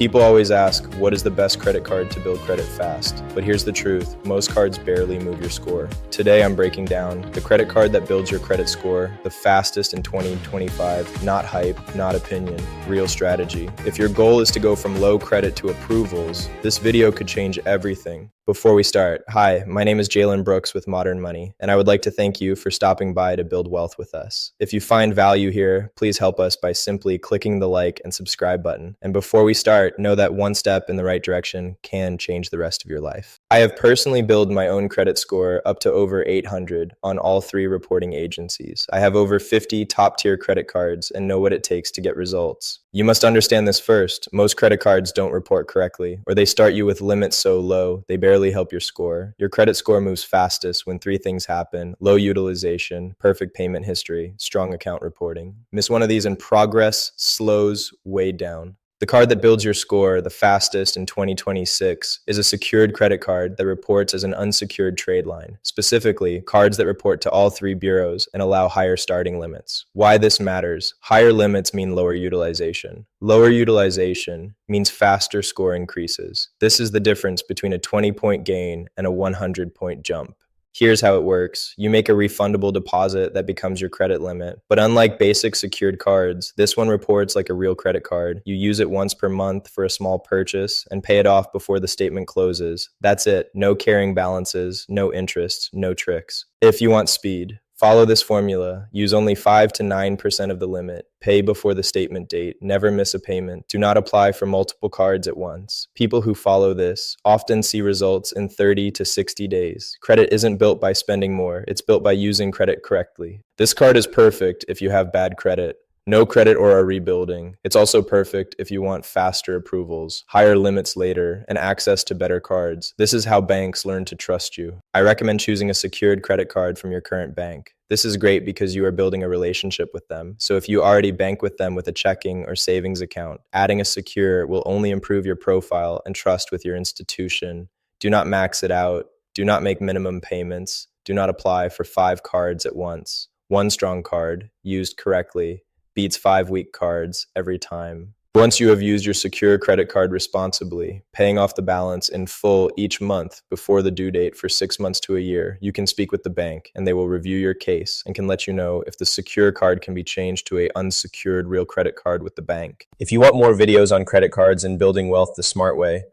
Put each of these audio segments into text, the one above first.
People always ask, what is the best credit card to build credit fast? But here's the truth, most cards barely move your score. Today I'm breaking down the credit card that builds your credit score, the fastest in 2025, not hype, not opinion, real strategy. If your goal is to go from low credit to approvals, this video could change everything. Before we start, hi, my name is Jaylen Brooks with Modern Money, and I would like to thank you for stopping by to build wealth with us. If you find value here, please help us by simply clicking the like and subscribe button. And before we start, know that one step in the right direction can change the rest of your life. I have personally built my own credit score up to over 800 on all 3 reporting agencies. I have over 50 top-tier credit cards and know what it takes to get results. You must understand this first. Most credit cards don't report correctly, or they start you with limits so low, they barely help your score. Your credit score moves fastest when 3 things happen: low utilization, perfect payment history, strong account reporting. Miss one of these and progress slows way down. The card that builds your score the fastest in 2026 is a secured credit card that reports as an unsecured trade line, specifically cards that report to all 3 bureaus and allow higher starting limits. Why this matters: higher limits mean lower utilization. Lower utilization means faster score increases. This is the difference between a 20-point gain and a 100-point jump. Here's how it works. You make a refundable deposit that becomes your credit limit. But unlike basic secured cards, this one reports like a real credit card. You use it once per month for a small purchase and pay it off before the statement closes. That's it. No carrying balances, no interest, no tricks. If you want speed, follow this formula. Use only 5 to 9% of the limit. Pay before the statement date. Never miss a payment. Do not apply for multiple cards at once. People who follow this often see results in 30 to 60 days. Credit isn't built by spending more. It's built by using credit correctly. This card is perfect if you have bad credit. No credit or are rebuilding. It's also perfect if you want faster approvals, higher limits later, and access to better cards. This is how banks learn to trust you. I recommend choosing a secured credit card from your current bank. This is great because you are building a relationship with them. So if you already bank with them with a checking or savings account, adding a secure will only improve your profile and trust with your institution. Do not max it out. Do not make minimum payments. Do not apply for 5 cards at once. One strong card, used correctly, beats 5 weak cards every time. Once you have used your secure credit card responsibly, paying off the balance in full each month before the due date for 6 months to a year, you can speak with the bank and they will review your case and can let you know if the secure card can be changed to an unsecured real credit card with the bank. If you want more videos on credit cards and building wealth the smart way,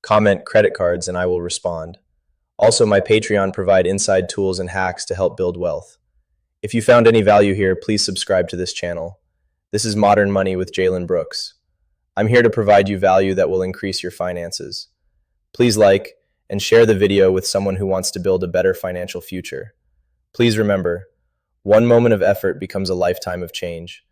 comment credit cards and I will respond. Also, my Patreon provide inside tools and hacks to help build wealth. If you found any value here, please subscribe to this channel. This is Modern Money with Jaylen Brooks. I'm here to provide you value that will increase your finances. Please like and share the video with someone who wants to build a better financial future. Please remember, one moment of effort becomes a lifetime of change.